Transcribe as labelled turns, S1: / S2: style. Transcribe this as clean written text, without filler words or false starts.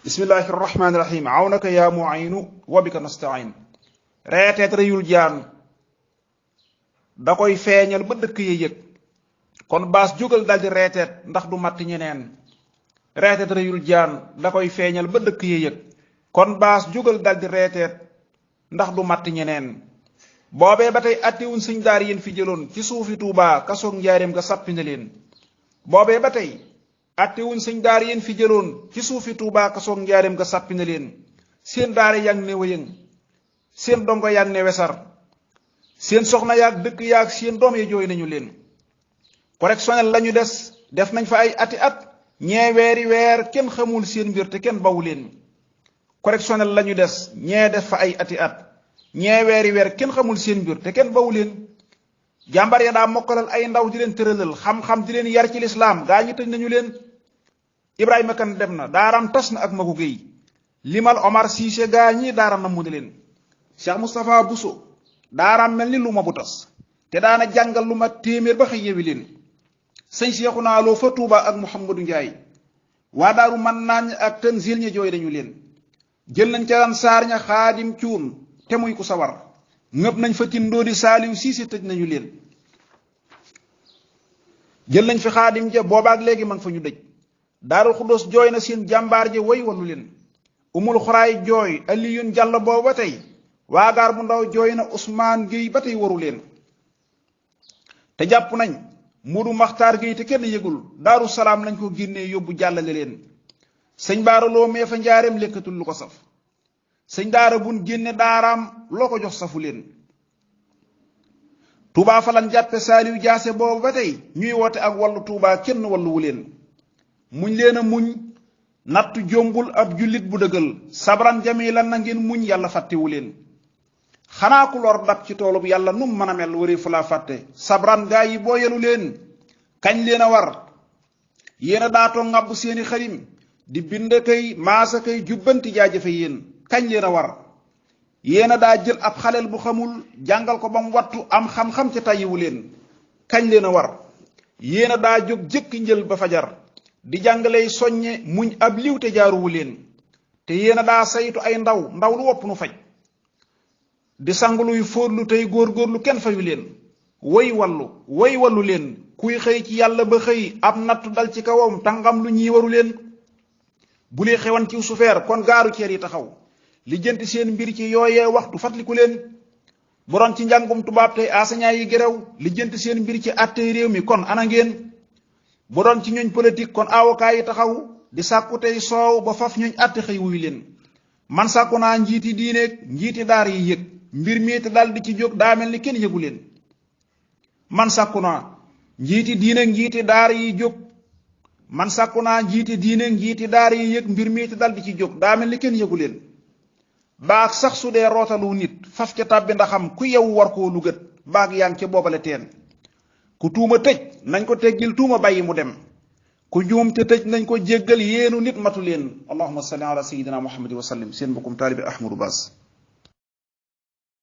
S1: bismillahi rahmaani rahim awnaka yaa mu'inu wa bika nasta'in reeteet rëyul jaan da koy feeñal ba dëkk ya yëg kon baas jógal daldi reeteet ndax du matt ñeneen reeteet rëyul jaan da koy feeñal ba dëkk ya yëg kon baas jógal daldi reeteet ndax du matt ñeneen boobee ba tey attiwuñ sëñ daar yéen fi jëloon ci suufi Tuubaa kasoog njaareem nga sàppi na leen boobee ba tey attewuñ sëñ daar yéen fi jëloon ci suufi Tuubaa kasoog njaareem nga sàppi na leen seen daara yang ne wëyëng seen dongo yang ne wesar seen soxna yaag dëkk yaag seen doom ya jooy nañu leen correctionnel lañu des def nañ fa ay ati at ñee weeri weer kenn xamul seen mbir te kenn bawu leen correctionnel lañu des ñee def fa ay ati at ñee weeri weer kenn xamul seen mbir te kenn bawu leen jàmbar ya daa mokkalal ay ndaw di leen tëralal xam-xam di leen yar ci lislaam gaa ñi tëj nañu leen Ibrahima Kan dem na daaram tas na ak Magu Géy limal Omar Cissé gaa ñi daaram na mu ne leen Cheikh Moustapha Bousso daaram mel ni lu ma bu tas te daana jàngal lu ma téeméer ba xëy yewi leen sëñ Seexuna Lo fa Tuuba ak Mouhamadou Ndiaye waa daaru man naan ak Tanzil ña jooy dañu leen jël nañ ca daan saar ña Xaadim Cuun te muy ku sawar ngëp nañ fa Tindoodi Saaliw Siise tëj nañu leen jël nañ fi Xaadim ja boobaak léegi ma nga fa ñu dëj Daarul Xuddoos jooy na seen jàmbaar ja woy wallu leen Umul Xuraay jooy Aliyun Jàll boobu ba tey waagaar bu ndaw jooy na Usmaan Géy ba tey waru leen te jàpp nañ Mudu Maxtaar Géy te kenn yëgul Daaru Salaam lañ ko génnee yóbbu jàllale leen sëñ Baara Loo mee fa njaareem lekkatul lu ko saf sëñ daara bun génne daaraam loo ko jox safu leen Tuubaa fa lan jàppe Saaliw Jaase boobu ba tey ñuy woote ak wàllu Tuubaa kenn walluwu leen muñ leen a muñ nattu jombul ab jullit bu dëggal sabran jamilan na ngeen muñ yàlla fàttewu leen xanaa ku lor dab ci toolub yàlla num mën a mel wari fu laa fàtte sabran gaa yi booyalu leen kañ leen a war yéen a daatoo ngàbb seeni xarim di bind kay maasa kay jubbanti jaajëfe yéen kañ leen a war yéen a daa jël ab xaleel bu xamul jàngal ko ba mu wattu am xam-xam ca tàyyiwu leen kañ leen a war yéen a daa jóg jëkki njël ba fajar di jàngaley soññe muñ ab liw te jaaruwu leen te yéen a daa saytu ay ndaw lu wopp nu faj di sangluy fóorlu tey góor-góorlu kenn fayu leen woy wallu leen kuy xëy ci yàlla ba xëy ab nattu dal ci kawam tàngam lu ñii waru leen bu lee xewan ci sufeer kon gaaru ceer yi taxaw lijjanti seen mbir ci yooyee waxtu fàttaliku leen bu doon ci njàngum tubaab tey enseignant yi gerew lijjanti seen mbir ci àttey réew mi kon ana ngeen bu doon ci ñooñ politique kon avocat yi taxaw di sàkku tey soow ba faf ñooñ àtte xëy wuy leen man sàkku naa njiiti diineeg njiiti daar yi yëg mbir mii te dal di ci jóg daa mel ni kenn yëgu leen man sàkku naa njiiti diineeg njiiti daar yi jóg man sàkku naa njiiti diineeg njiiti daar yi yëg mbir mii te dal di ci jóg daa mel ni kenn yëgu leen baag sax su dee rootalu nit faf ca tàbbi ndaxam ku yew war koo lugat baag yaa ngi ca boobale teen ku tuuma tëj nañ ko teggil tuuma bàyyi mu dem ku juum te tëj nañ ko jéggal yéenu nit matu leen allahumma salli ala sayyidina muhammadin wa sallim seen mbokkum taalibi Ahmadou Bass